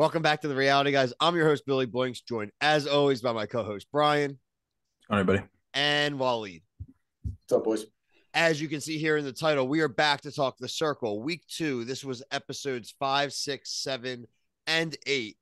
Welcome back to the Reality Guys. I'm your host, Billy Blinks, joined as always by my co-host, Brian All right, buddy. and Waleed. What's up, boys? As you can see here in the title, we are back to talk The Circle, week 2. This was episodes 5, 6, 7, and 8.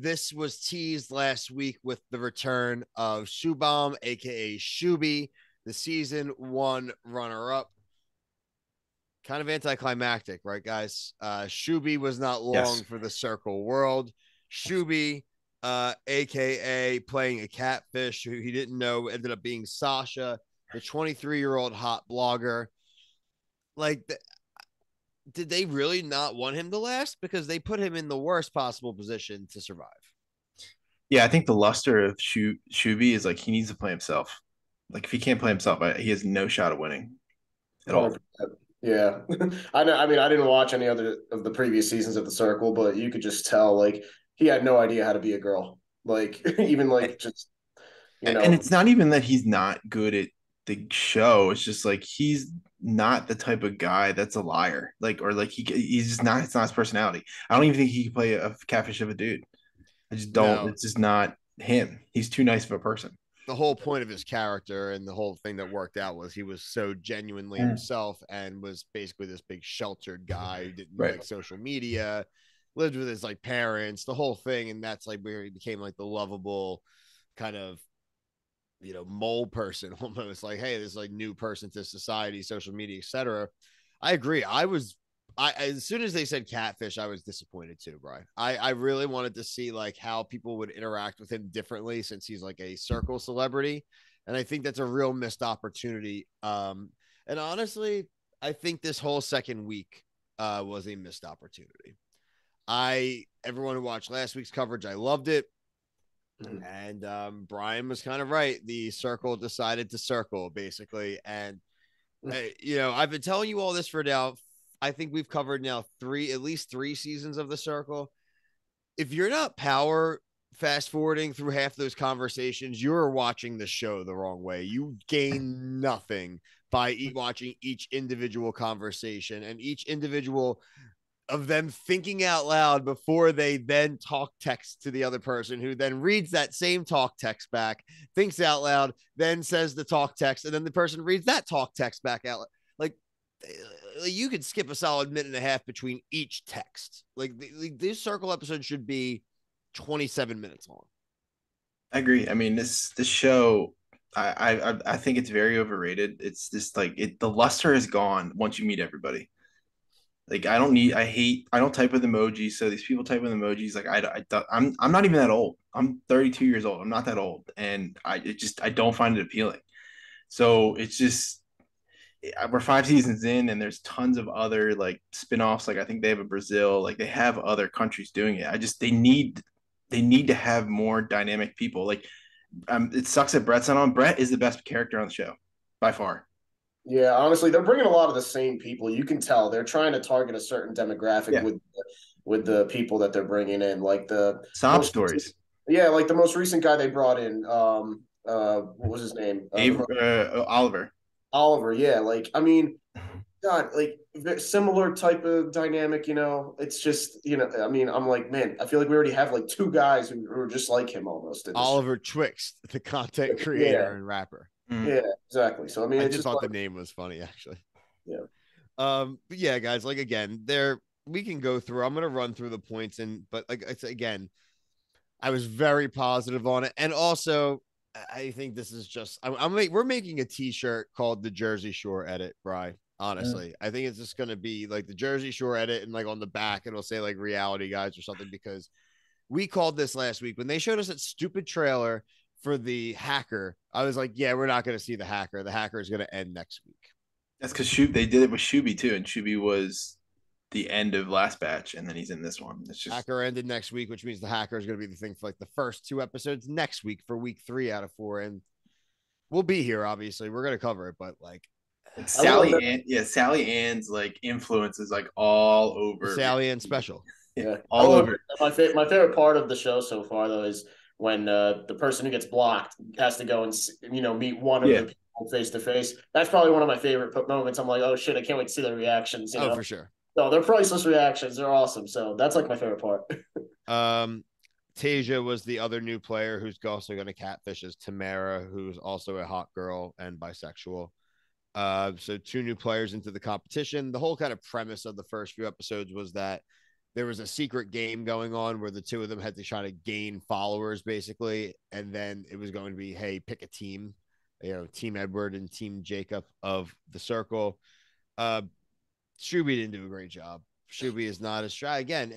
This was teased last week with the return of Shubham, aka Shuby, the season 1 runner-up. Kind of anticlimactic, right, guys? Shuby was not long for the Circle world. Shuby, aka playing a catfish who he didn't know ended up being Sasha, the 23-year-old hot blogger. Like, did they really not want him to last? Because they put him in the worst possible position to survive. Yeah, I think the luster of Shuby is like he needs to play himself. Like if he can't play himself, he has no shot of winning at all. 100%. Yeah, I know. I mean, I didn't watch any other of the previous seasons of The Circle, but you could just tell like he had no idea how to be a girl. Like even like just And it's not even that he's not good at the show. It's just like he's not the type of guy that's a liar. Like or like he's just not. It's not his personality. I don't even think he can play a catfish of a dude. I just don't. No. It's just not him. He's too nice of a person. The whole point of his character and the whole thing that worked out was he was so genuinely himself and was basically this big sheltered guy who didn't like social media, lived with his like parents, the whole thing. And that's like where he became like the lovable kind of, mole person almost like, hey, this like new person to society, social media, etc. I agree. As soon as they said catfish, I was disappointed too, Brian. I really wanted to see like how people would interact with him differently since he's like a circle celebrity. And I think that's a real missed opportunity. And honestly, I think this whole second week was a missed opportunity. Everyone who watched last week's coverage, I loved it. And Brian was kind of right. The circle decided to circle basically. And I've been telling you all this for now. I think we've covered now at least three seasons of The Circle. If you're not power fast forwarding through half those conversations, you're watching the show the wrong way. You gain nothing by watching each individual conversation and each individual of them thinking out loud before they then talk text to the other person, who then reads that same talk text back, thinks out loud, then says the talk text, and then the person reads that talk text back out. Like, you could skip a solid minute and a half between each text. Like this Circle episode should be 27 minutes long. I agree. I mean, this show, I think it's very overrated. It's just like the luster is gone once you meet everybody. Like I don't type with emojis. So these people type with emojis. Like I'm not even that old. I'm 32 years old. I'm not that old, and I don't find it appealing. So it's just we're 5 seasons in, and there's tons of other like spinoffs. Like I think they have a Brazil. Like they have other countries doing it. They need to have more dynamic people. Like it sucks that Brett's not on. Brett is the best character on the show by far. Yeah, honestly, they're bringing a lot of the same people. You can tell they're trying to target a certain demographic with the people that they're bringing in, like the sob stories. Like the most recent guy they brought in. What was his name? Oliver. Oliver, yeah. Like, I mean, God, like similar type of dynamic. It's just, I mean, I'm like, man, I feel like we already have like two guys who are just like him almost. Oliver Twixt, the content creator and rapper. Yeah, exactly. So I mean, I just thought the name was funny, actually. Yeah. But yeah, guys, like again, we can go through. I'm gonna run through the points, but like it's again, I was very positive on it, and also I think this is just we're making a T-shirt called the Jersey Shore Edit, Bri. Honestly, I think it's just gonna be like the Jersey Shore Edit, and like on the back it'll say like Reality Guys or something, because we called this last week when they showed us that stupid trailer for the hacker. I was like, yeah, we're not going to see the hacker. The hacker is going to end next week. That's because they did it with Shuby too, and Shuby was the end of last batch, and then he's in this one. It's just hacker ended next week, which means the hacker is going to be the thing for like the first 2 episodes next week for week 3 out of 4, and we'll be here. Obviously, we're going to cover it, but like Sally Ann's like influence is like all over Sally Ann special. Yeah, all over. My favorite part of the show so far though is when the person who gets blocked has to go and meet one of the people face to face. That's probably one of my favorite moments. I'm like, oh shit, I can't wait to see their reactions. For sure. No, they're priceless reactions. They're awesome. So that's like my favorite part. Tasia was the other new player who's also going to catfish as Tamara, who's also a hot girl and bisexual. So 2 new players into the competition. The whole kind of premise of the first few episodes was that there was a secret game going on where the 2 of them had to try to gain followers, basically, and then it was going to be, hey, pick a team, Team Edward and Team Jacob of the circle. Shuby didn't do a great job. Shuby is not as shy. Again,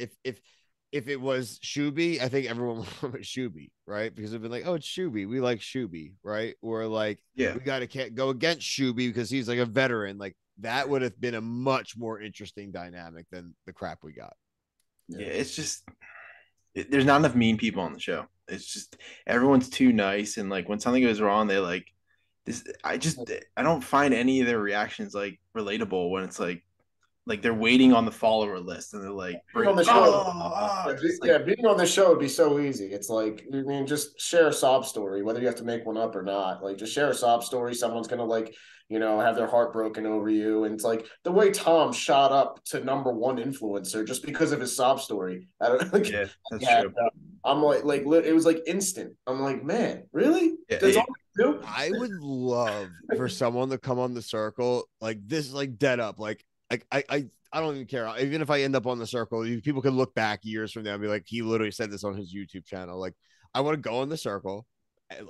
if it was Shuby, I think everyone would want Shuby, right? Because they've been like, oh, it's Shuby. We like Shuby, right? Or like, we got to go against Shuby because he's like a veteran. Like that would have been a much more interesting dynamic than the crap we got. Yeah, it's just there's not enough mean people on the show. It's just everyone's too nice, and like when something goes wrong, they like this. I don't find any of their reactions like relatable when it's like they're waiting on the follower list and they're like being on the show. Being on the show would be so easy. It's like, I mean, just share a sob story, whether you have to make one up or not. Like, just share a sob story. Someone's gonna like, have their heart broken over you. And it's like the way Tom shot up to #1 influencer just because of his sob story. I don't like. Yeah, that's true. I'm like it was like instant. I'm like, man, really? That's all you do? I would love for someone to come on the circle like this, like dead up, like. I don't even care. Even if I end up on the circle, people can look back years from now and be like, he literally said this on his YouTube channel. Like, I want to go on the circle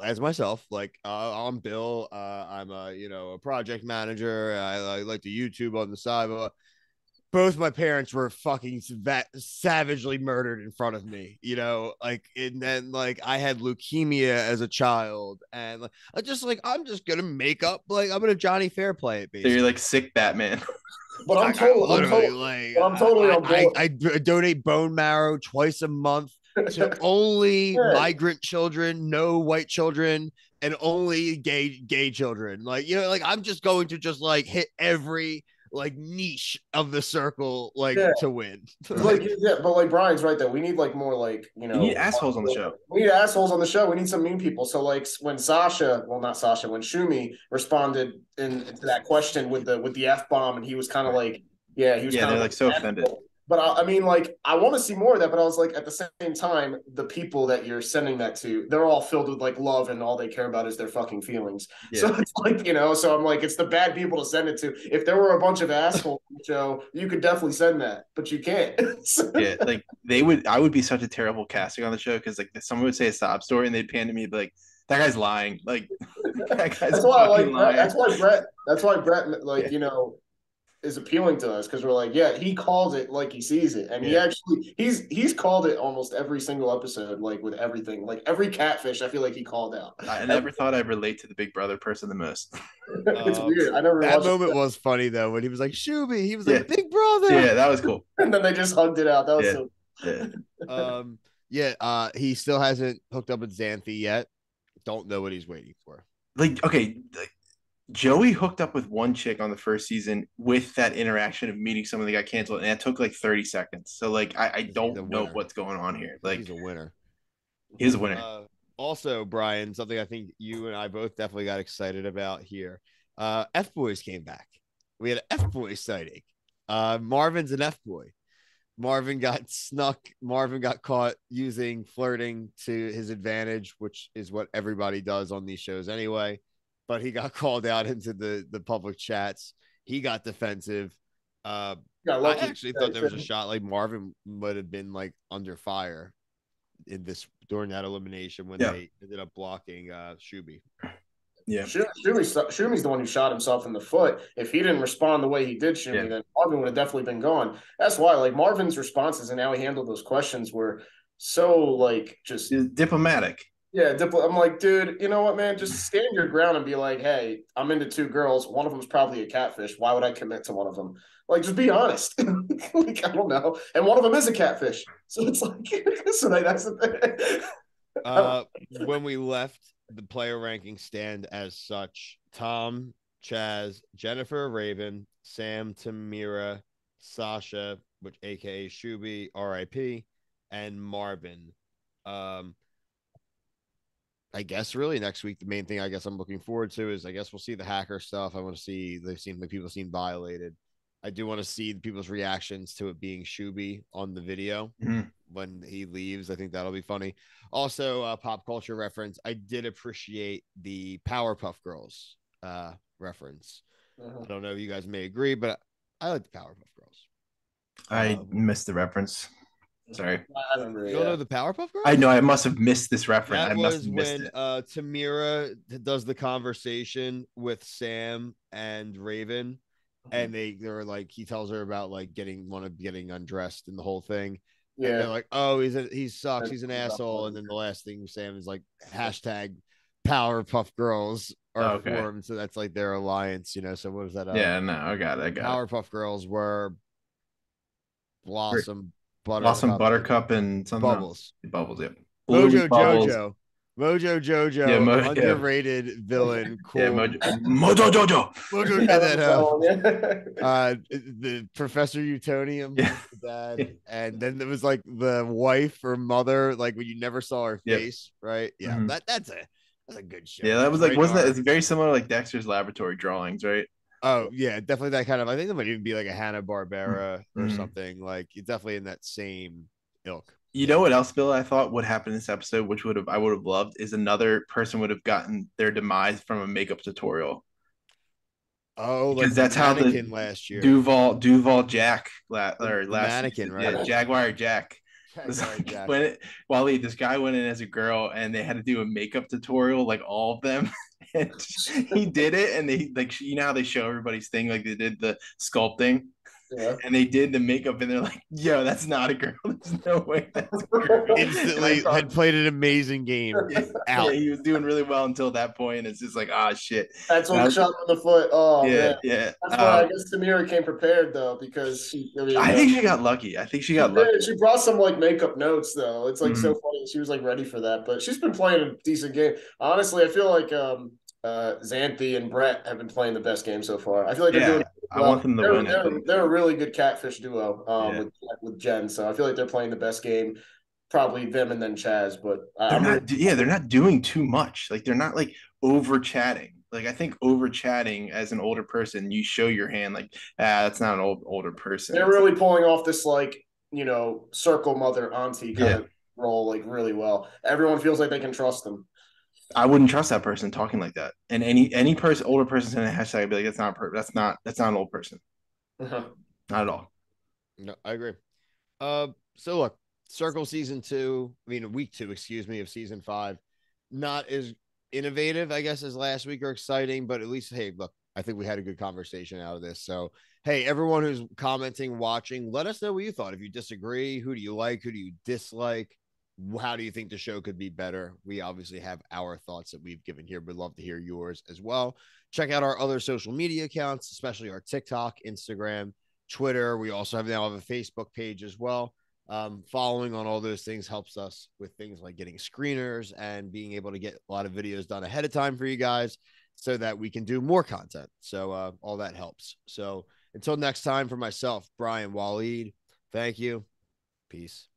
as myself. Like, I'm Bill. I'm a project manager. I like to YouTube on the side. But both my parents were fucking savagely murdered in front of me, and then like I had leukemia as a child, and like, I'm just gonna make up, like I'm gonna Johnny Fairplay it, basically. So you're like sick Batman. But I'm totally on board. I donate bone marrow twice a month to only migrant children, no white children, and only gay children. Like, I'm just going to just like hit every like niche of the circle, to win. But like Brian's right though. We need like more like you need assholes on the show. We need assholes on the show. We need some mean people. So like when when Shumi responded to that question with the F-bomb, and he was kind of like, they're like so offended. But I mean, like, I want to see more of that. But I was like, at the same time, the people that you're sending that to, they're all filled with like love, and all they care about is their fucking feelings. Yeah. So it's like, so I'm like, it's the bad people to send it to. If there were a bunch of assholes on the show, you could definitely send that, but you can't. Yeah, like I would be such a terrible casting on the show because like someone would say a sob story and they'd pan to me like, that guy's lying. Like that guy's that's why I like lying. That's why Brett like is appealing to us, because we're like, he calls it like he sees it, and he's called it almost every single episode, like with everything, like every catfish. I feel like he called out. I never thought I'd relate to the Big Brother person the most. It's weird. I never. That moment was funny though when he was like, "Shuby," he was like, "Big Brother." Yeah, that was cool. And then they just hugged it out. That was so. He still hasn't hooked up with Xanthi yet. Don't know what he's waiting for. Like, okay. Joey hooked up with one chick on the first season with that interaction of meeting someone that got canceled, and it took like 30 seconds. So like I don't know what's going on here. Like he's a winner. He's a winner. Also, Brian, something I think you and I both definitely got excited about here. F Boys came back. We had an F Boy sighting. Marvin's an F Boy. Marvin got snuck. Marvin got caught using flirting to his advantage, which is what everybody does on these shows anyway. But he got called out into the public chats. He got defensive. I actually thought there was a shot like Marvin would have been like under fire during that elimination when they ended up blocking Shuby. Yeah, Shumi's the one who shot himself in the foot. If he didn't respond the way he did, Shumi, then Marvin would have definitely been gone. That's why, like, Marvin's responses and how he handled those questions were so like just diplomatic. Yeah, I'm like, dude, you know what, man? Just stand your ground and be like, hey, I'm into 2 girls. One of them's probably a catfish. Why would I commit to one of them? Like, just be honest. Like, I don't know. And one of them is a catfish. So it's like, that's the thing. When we left the player ranking stand as such, Tom, Chaz, Jennifer, Raven, Sam, Tamira, Sasha, which AKA Shuby, RIP, and Marvin. I guess really next week, the main thing I guess I'm looking forward to is I guess we'll see the hacker stuff. I want to see, people seem violated. I do want to see people's reactions to it being Shuby on the video. Mm-hmm. when he leaves. I think that'll be funny. Also, pop culture reference. I did appreciate the Powerpuff Girls reference. I don't know if you guys may agree, but I like the Powerpuff Girls. I missed the reference. Sorry. I remember. You don't know the Powerpuff Girls? I know. I must have missed this reference. That I must was have missed when it. Tamira does the conversation with Sam and Raven, and they're like, he tells her about like getting undressed and the whole thing. And they're like, oh, he sucks, he's an asshole. And then the last thing Sam is like, hashtag Powerpuff Girls are formed. So that's like their alliance, you know. So what was that? Yeah, no, I got it. Powerpuff Girls were Blossom, Buttercup, and something Bubbles. Bubbles, yep. Mojo Jojo. Mojo Jojo, yeah, underrated villain, cool. Yeah, Mojo Jojo. Mojo, the Professor Utonium, dad, and then there was like the wife or mother, like when you never saw her face, right? Yeah, that's a good show. Yeah, that was like, wasn't that? It's very similar to like Dexter's Laboratory Drawings, right? Oh yeah, definitely that kind of. I think it might even be like a Hanna-Barbera or something. Like it's definitely in that same ilk. You know what else, Bill? I thought would happen in this episode, which I would have loved, is another person would have gotten their demise from a makeup tutorial. Oh, because like that's how the last year Duval Jack last mannequin, season, right? Yeah, Jaguar Jack. This guy went in as a girl and they had to do a makeup tutorial, like all of them. And he did it, and they like, you know how they show everybody's thing, like they did the sculpting. Yeah. And they did the makeup, and they're like, "Yo, that's not a girl. There's no way that's a girl." Instantly had played an amazing game. Yeah, he was doing really well until that point. It's just like, shit. That's what shot in the foot. Oh yeah, man. Yeah. That's why I guess Tamira came prepared though, because I think she got lucky. She brought some like makeup notes though. It's like so funny. She was like ready for that, but she's been playing a decent game. Honestly, I feel like Xanthi and Brett have been playing the best game so far. I feel like they're doing. Well. I want them to win. They're a really good Catfish duo with Jen. So I feel like they're playing the best game. Probably them and then Chaz, but they're not doing too much. Like they're not like over chatting. Like I think over chatting as an older person, you show your hand like, that's not an older person. They're really pulling off this like, circle mother auntie kind of role like really well. Everyone feels like they can trust them. I wouldn't trust that person talking like that. And any person, older person saying a hashtag, I'd be like, that's not an old person. Not at all. No, I agree. So look, Circle week 2, of season 5, not as innovative, I guess, as last week or exciting, but at least, hey, look, I think we had a good conversation out of this. So, hey, everyone who's commenting, watching, let us know what you thought. If you disagree, who do you like? Who do you dislike? How do you think the show could be better? We obviously have our thoughts that we've given here. We'd love to hear yours as well. Check out our other social media accounts, especially our TikTok, Instagram, Twitter. We also now have a Facebook page as well. Following on all those things helps us with things like getting screeners and being able to get a lot of videos done ahead of time for you guys so that we can do more content. So all that helps. So until next time, for myself, Brian Waleed, thank you. Peace.